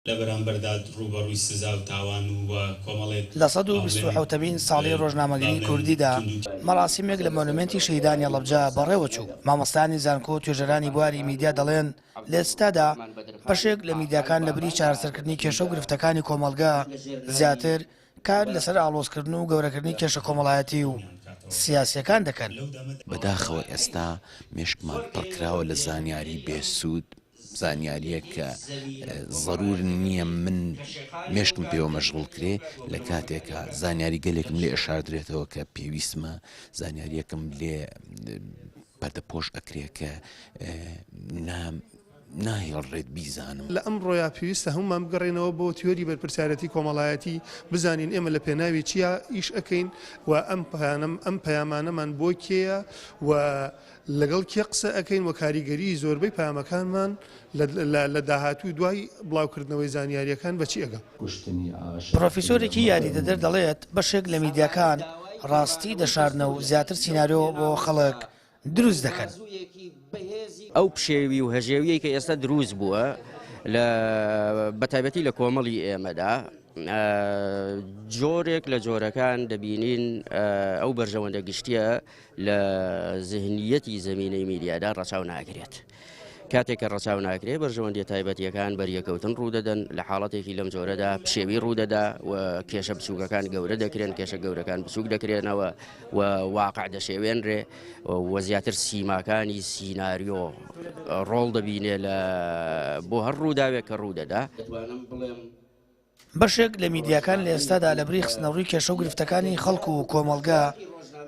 لە 127مین ساڵی ڕۆژنامەگەری کوردیدا مەراسیمێک لە مۆنومنتی شەهیدانی هەڵەبجە بەڕێوەچوو. مامۆستانی زانکۆ و توێژەرانی بواری میدیا دەڵێن لە ئێستادا بەشێک لە میدیاکان لە بری چارەسەرکردنی کێشە و گرفتەکانی کۆمەڵگا زیاتر کار لەسەر ئاڵۆزکردن و گەورەکردنی کێشە کۆمەڵایەتی و سیاسیەکان دەکەن. بەداخەوە ئێستا مێشکمان پڕکراوە لە زانیاری بێسوود، زانیاریە کە ضرور نییە من مێشکم پێوە مەشغوڵ کرێ لە کاتێکە زانیاری گەلێکم لێ ئەشاردرێتەوە کە پێویستمە، زانیاریەکەم لێ پەردەپۆش ئەکرێ کە ناهێڵڕێت بیزانم. لە ئەمڕۆیا پێویستە هەمومان بگەڕێنەوە بۆ تیۆری بەرپرسیارەتی کۆمەڵایەتی، بزانین ئێمە لە پێناوی چیا ئیش ئەەکەین و ئەم پەیامانەمان بۆ کێیە و لەگەڵ کێ قسە ئەەکەین و کاریگەری زۆربەی پەیامەکانمان لە داهاتووی دوای بڵاوکردنەوەی زانیاریەکان بەچی ئەگەم. پرۆفیسۆرێکی یاریدەدەر دەڵێت بەشێک لە میدیاکان ڕاستی دەشارنە و زیاتر سیناریۆ بۆ خەڵک دروست دەکەن. ئەو پشێوی و هەژێویی کە ئێستا دروست بووە بەتایبەتی لە کۆمەڵی ئێمەدا جۆرێک لە جۆرەکان دەبینین ئەو بەرژەوەندە گشتیە لە ذهنیەتی زمینەی میدیادا ڕەچاو ناگرێت. کاتێک کە ڕەچاو ناکرێت بەرژەوەندی تایبەتیەکان بەریەکەوتن ڕوودەدەن، لە حاڵەتێکی لەم جۆرەدا پشێوی ڕوودەدا و کێشە بچووکەکان گەورە دەکرێن، کێشە گەورەکان بچووک دەکرێنەوە و واقع دەشێوێنرێ و زیاتر سیماکانی سیناریۆ ڕۆڵ دەبینێ بۆ هەر ڕووداوێک کە ڕوودەدا. بەشێک لە میدیاکان لە ئێستادا لە بری خستنەوڕی کێشە و گرفتەکانی خەڵکو و کۆمەڵگا،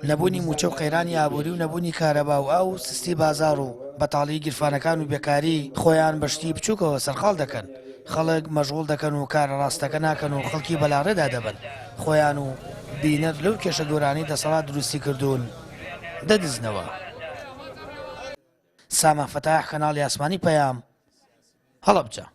نەبوونی موچە و قەیرانی ئابووری و نەبوونی کارەبا و ئاو سستی بازار و بەتاڵی گیرفانەکان و بێکاری خۆیان بەشتی بچووکەوە سەرخاڵ دەکەن. خەڵک مەشغوڵ دەکەن و کارە ڕاستەکە ناکەن و خەڵکی بەلاڕێدا دەبن، خۆیان و بینەر لەو کێشە گەورانی دەسەڵات دروستی کردوون دەدزنەوە. سامان فەتاح، کەناڵی ئاسمانی پەیام، هەڵەبجە.